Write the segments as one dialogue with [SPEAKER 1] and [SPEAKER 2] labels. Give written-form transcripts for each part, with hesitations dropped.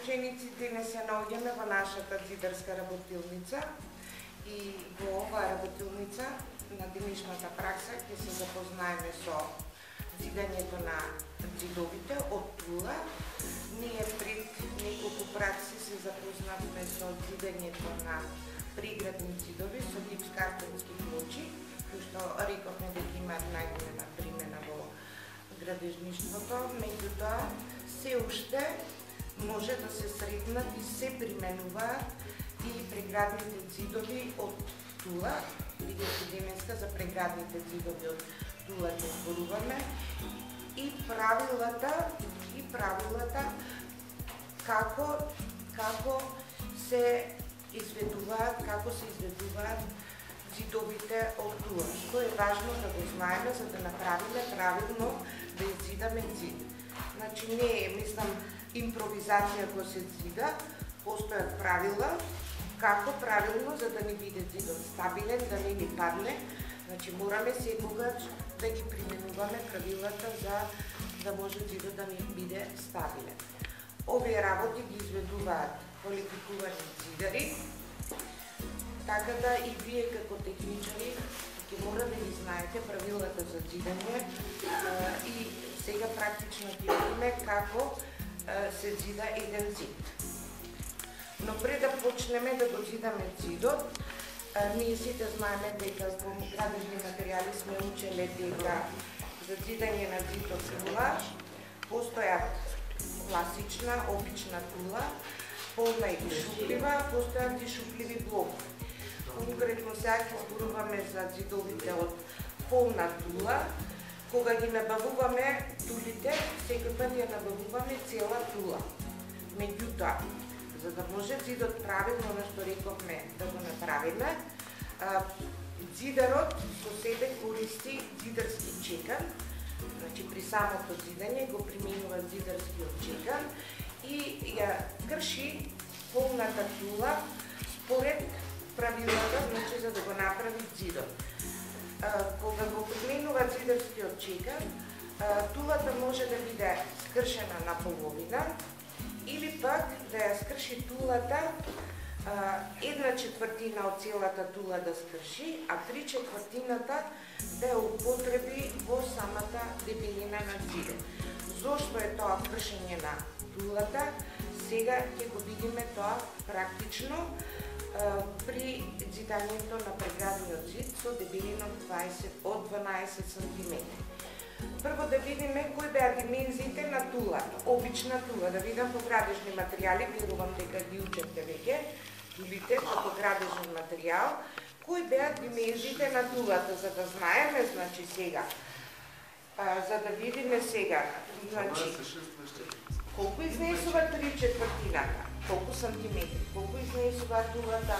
[SPEAKER 1] ученици, денес се наоѓаме во нашата ѕидарска работилница и во оваа работилница на денешната пракса ќе се запознаеме со ѕидањето на ѕидовите од тула. Ние пред неколку пракси се запознавме со зидањето на преградни ѕидови со гипскартонски плочи, кои што рековме дека имаат најголема примена во градежништвото, меѓутоа се уште може да се сретнат и се применуваат и преградните ѕидови од тула, бидејќи денеска за преградните ѕидови од тула ќе зборуваме, и правилата како се изведуваат ѕидовите од тула. Што е важно да го знаеме за да направиме правилно да иззидаме ѕид. Значи не е, мислам, импровизација која се ѕида, постојат правила како правилно за да ни биде ѕидот стабилен, да не ни падне. Значи мораме секогаш да ги применуваме правилата за да може ѕидот да ни биде стабилен. Овие работи ги изведуваат квалификувани ѕидари, така да и вие како техничари ќе мора да ги знаете правилата за зидање и сега практично ќе видиме како се зида еден ЗИД. Но пред да почнеме да го зидаме ЗИДот, ние сите знаеме дека во градежни материјали сме учеле дека за зидање на ЗИД од тула постојат класична, обична тула, полна и шуплива, постојат и шупливи блокови. Конкретно сега ќе зборуваме за ЗИДовите од полна тула. Кога ги набавуваме тулите, секој пат ја набавуваме цела тула. Меѓутоа, за да може ЗИДот правилно, што рековме да го направиме, ѕидарот со себе користи ѕидарски чекан, значи при самото ЗИдање го применува ЗИдарскиот чекан и ја крши полната тула според правилата, значи за да го направи ЗИДот. Кога го применува ЗИдарскиот чекан, тулата може да биде скршена на половина или пак да ја скрши тулата 1/4 од целата тула да скрши, а 3/4 да ја употреби во самата дебелина на ЗИДот. Зошто е тоа кршење на тулата? Сега ќе го видиме тоа практично при Зидањето на преградниот ЗИД со дебелина од 12 см. Прво да видиме кои беа димензиите на тулата, обична тула, да видам по градежни материјали, верувам дека ги учевте веќе, тулите како градежен материјал, кои беа димензиите на тулата, за да знаеме, значи сега, за да видиме сега, значи, колку изнесува 3/4, колку сантиметри, колку изнесува тулата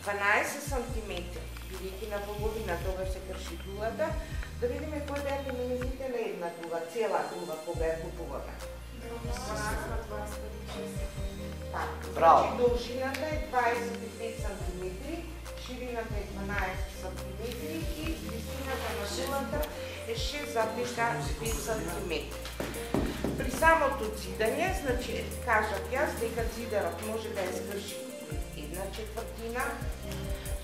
[SPEAKER 1] 12 сантиметри, бидејќи на половина тогаш се крши тулата, да видиме кои беа димензиите на една тула, цела тула кога ја купуваме. Значи должината е 25 сантиметри, ширината е 12 сантиметри и висината на тулата е 6,5 сантиметри. При самото Зидање, значи, кажат јас дека Зидарот може да ја скрши 1/4,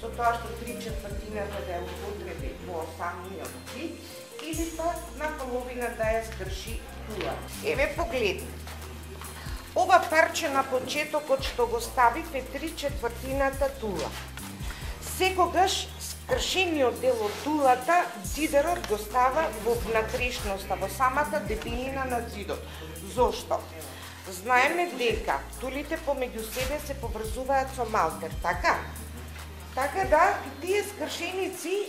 [SPEAKER 1] со тоа што 3/4 да ја употреби во самиот ЗИД, или пак на половина да ја скрши тула. Еве погледни. Ова парче на почетокот што го ставив е 3/4 тула. Секогаш скршениот дел од тулата, Зидарот го става во внатрешноста, во самата дебелина на ЗИДот. Зошто? Знаеме дека тулите помеѓу себе се поврзуваат со малтер, така? Така да, тие скршеници,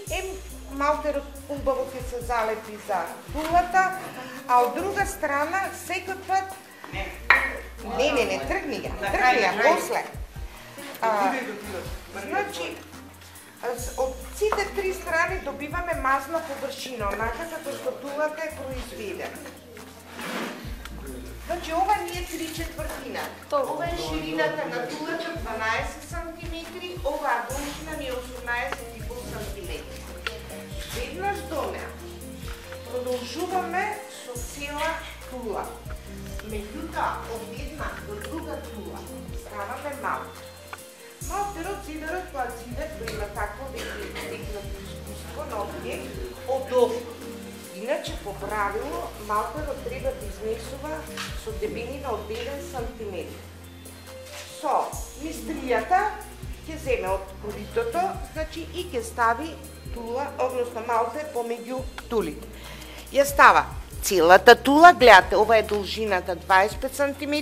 [SPEAKER 1] малтерот убаво ќе се залепи за тулата, а од друга страна, секој пат... Не, тргни ја, после. Значи, од сите три страни добиваме мазна површина, онака како што тулата е произведена. Значи, ова ни е 3/4. Ова е ширината на тулата 12 см, оваа должина ни е 18,5 см. Веднаш до неа продолжуваме со цела тула. Меѓутоа, од една до друга тула ставаме малтер. Малтерот, зидарот, која зидар, кој има такво стекнато искуство на објект, од овој. Иначе, по правило, малтерот треба да изнесува со дебелина од 1 сантиметр. Со мистријата ќе земе од коритото, значи и ќе стави тула, односно малтер помеѓу тулите. Ја става целата тула, гледате, ова е должината 25 см,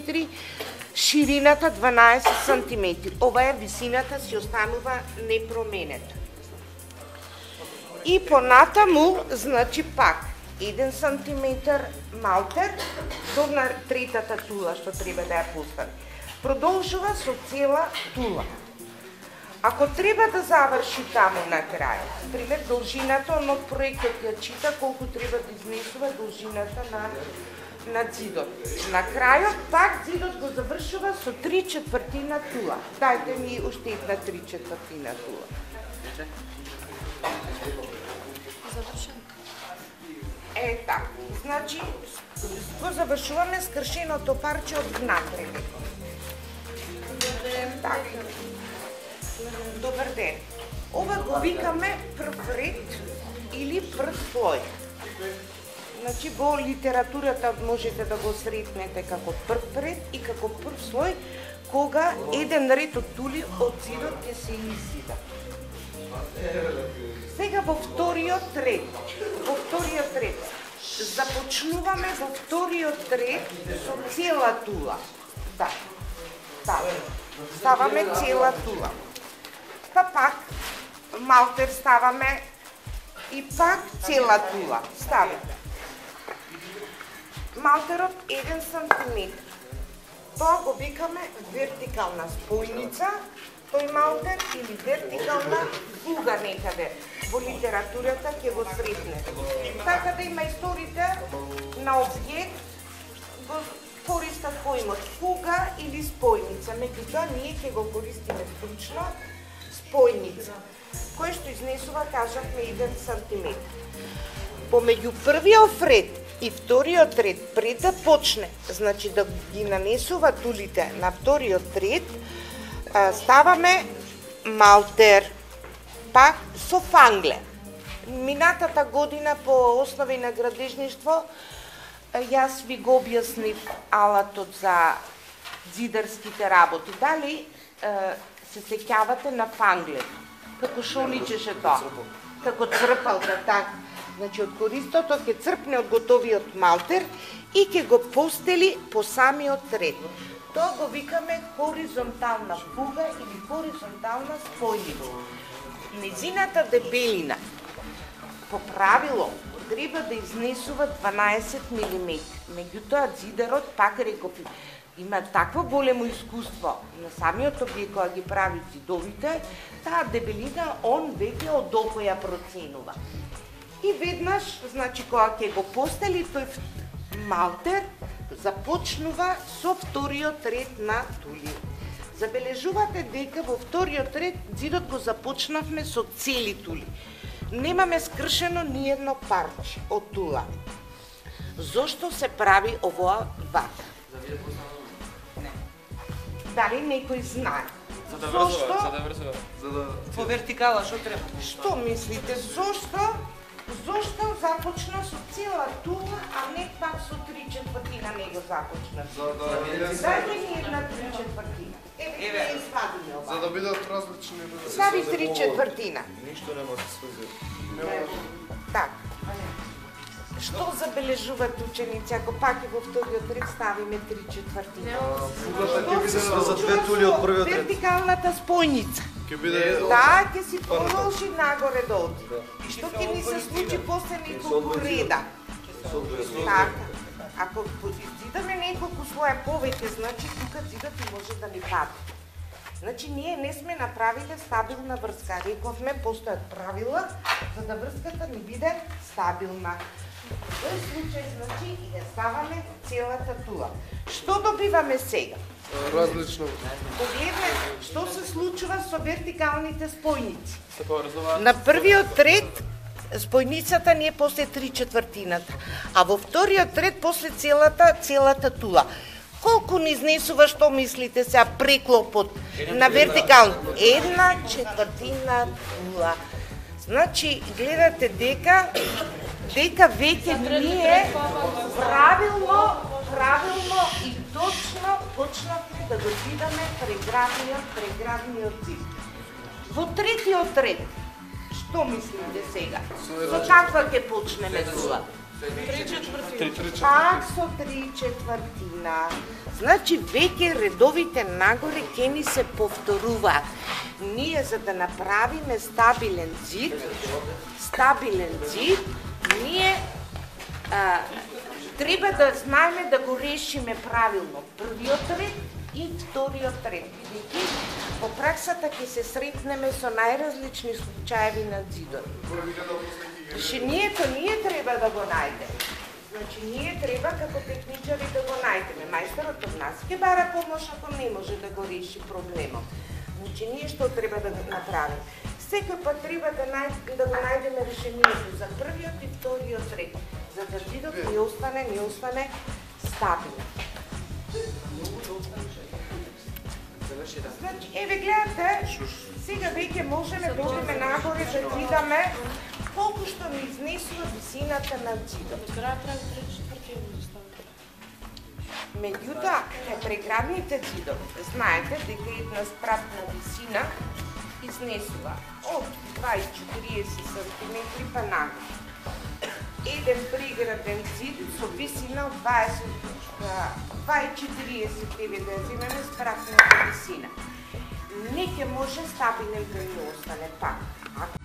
[SPEAKER 1] ширината 12 см. Ова е висината, си останува непроменета. И понатаму, значи пак, 1 см малтер до на третата тула, што треба да ја постави. Продолжува со цела тула. Ако треба да заврши таму на крај, пример, должината, од проектот ја чита колку треба да изнесува должината на зидот. На крајот, пак зидот го завршува со 3/4 тула. Дајте ми уште една 3/4 тула.
[SPEAKER 2] Завршен.
[SPEAKER 1] Така, значи, го завршуваме скршеното парче од напред. Така. Добар ден. Ова го викаме прв ред или прв слој. Значи, во литературата можете да го сретнете како прв ред и како прв слој, кога еден ред од тули од зидот ќе се иззида. Сега во вториот ред. Започнуваме во вториот ред со цела тула. Да. Ставаме цела тула. Па пак малтер ставаме и пак цела тула. Ставаме. Малтерот 1 см. Тоа го викаме вертикална спојница, тој малтер или вертикална фуга некаде. Во литературата ќе го сретнете. Така да има историите на објект го користат поимот фуга или спојница. Меѓутоа ние ќе го користиме стручно спојница, кој што изнесува, кажавме, 1 см. Помеѓу првиот ред и вториот ред, пред да почне, значи да ги нанесува тулите на вториот ред, ставаме малтер, пак со фангле. Минатата година по основи на градежништво, јас ви го објаснив алатот за зидарските работи. Дали се сеќавате на фангле? Како шо личеше тоа? Како црпалка, така. Значи, од користото ќе црпне од готовиот малтер и ќе го постели по самиот ред. Тоа го викаме хоризонтална фуга или хоризонтална спојница. Незината дебелина, по правило, треба да изнесува 12 мм. Меѓутоа, зидарот, пак реков, има такво големо искуство на самиот објект која ги прави зидовите, таа дебелина он веќе од околу ја проценува. И веднаш, значи, кога ќе го постели тој малтер, започнува со вториот ред на тули. Забележувате дека во вториот ред зидот го започнавме со цели тули. Немаме скршено ни едно парче од тула. Зошто се прави овоа вака? Дали некој знае? Зошто?
[SPEAKER 3] По вертикала, што треба?
[SPEAKER 1] Што мислите? Зошто започна со цела тула, а не пак со 3/4 не го започна? Дајте ми една 3/4. Еве, не извадиме ова.
[SPEAKER 4] За да бидат различни.
[SPEAKER 1] Стави 3/4.
[SPEAKER 4] Ништо нема да се сврзе.
[SPEAKER 1] Така. Што забележуват ученици, ако пак и во вториот ред ставиме 3/4?
[SPEAKER 4] Фугата ќе биде за две тули од првиот ред.
[SPEAKER 1] Вертикалната спојница.
[SPEAKER 4] Ќе биде.
[SPEAKER 1] Да, ќе си продолжи нагоре да оди. И што ќе ни се случи после неколку реда? Така. Ако зидаме неколку слоја повеќе, значи тука зидот и може да ни паде. Значи ние не сме направиле стабилна врска. Рековме, постојат правила за да врската ни биде стабилна. В тој случај, значи, и да ставаме целата тула. Што добиваме сега?
[SPEAKER 4] Различно.
[SPEAKER 1] Погледнете што се случува со вертикалните спојници.
[SPEAKER 3] Се поврзуваат.
[SPEAKER 1] На првиот ред спојницата ни е после 3/4, а во вториот ред после целата тула. Колку ни изнесува, што мислите сега преклопот на вертикално? 1/4 тула. Значи, гледате дека веќе ние правилно и точно почнавме да го видаме преградниот зид. Во третиот ред, што мислите сега? Со каква ќе почнеме тула?
[SPEAKER 2] 3/4.
[SPEAKER 1] Пак со 3/4. Значи веќе редовите нагоре ќе ни се повторуваат. Ние за да направиме стабилен зид, ние треба да знаеме да го решиме правилно првиот ред и вториот ред. Бидејќи во праксата ќе се сретнеме со најразлични случаеви на зидови. Решението ние треба да го најдеме. Значи, ние треба како техничари да го најдеме. Мајсторот од нас ќе бара помош ако не може да го реши проблемот. Значи, ние што треба да го направиме? Секој пат треба да го најдеме решението за првиот и вториот ред, за да зидот ни остане стабилен. Значи, еве гледате, сега веќе можеме да одиме нагоре да видиме колку што ни изнесува висината на зидот. Меѓутоа, кај преградните зидови, знаете дека една спратна висина изнесува од 20-40 см па нагоре. Еден преграден зид со висина од 2,40 да земеме спратната висина. Не ќе може стабилен да ни остане пак. Ако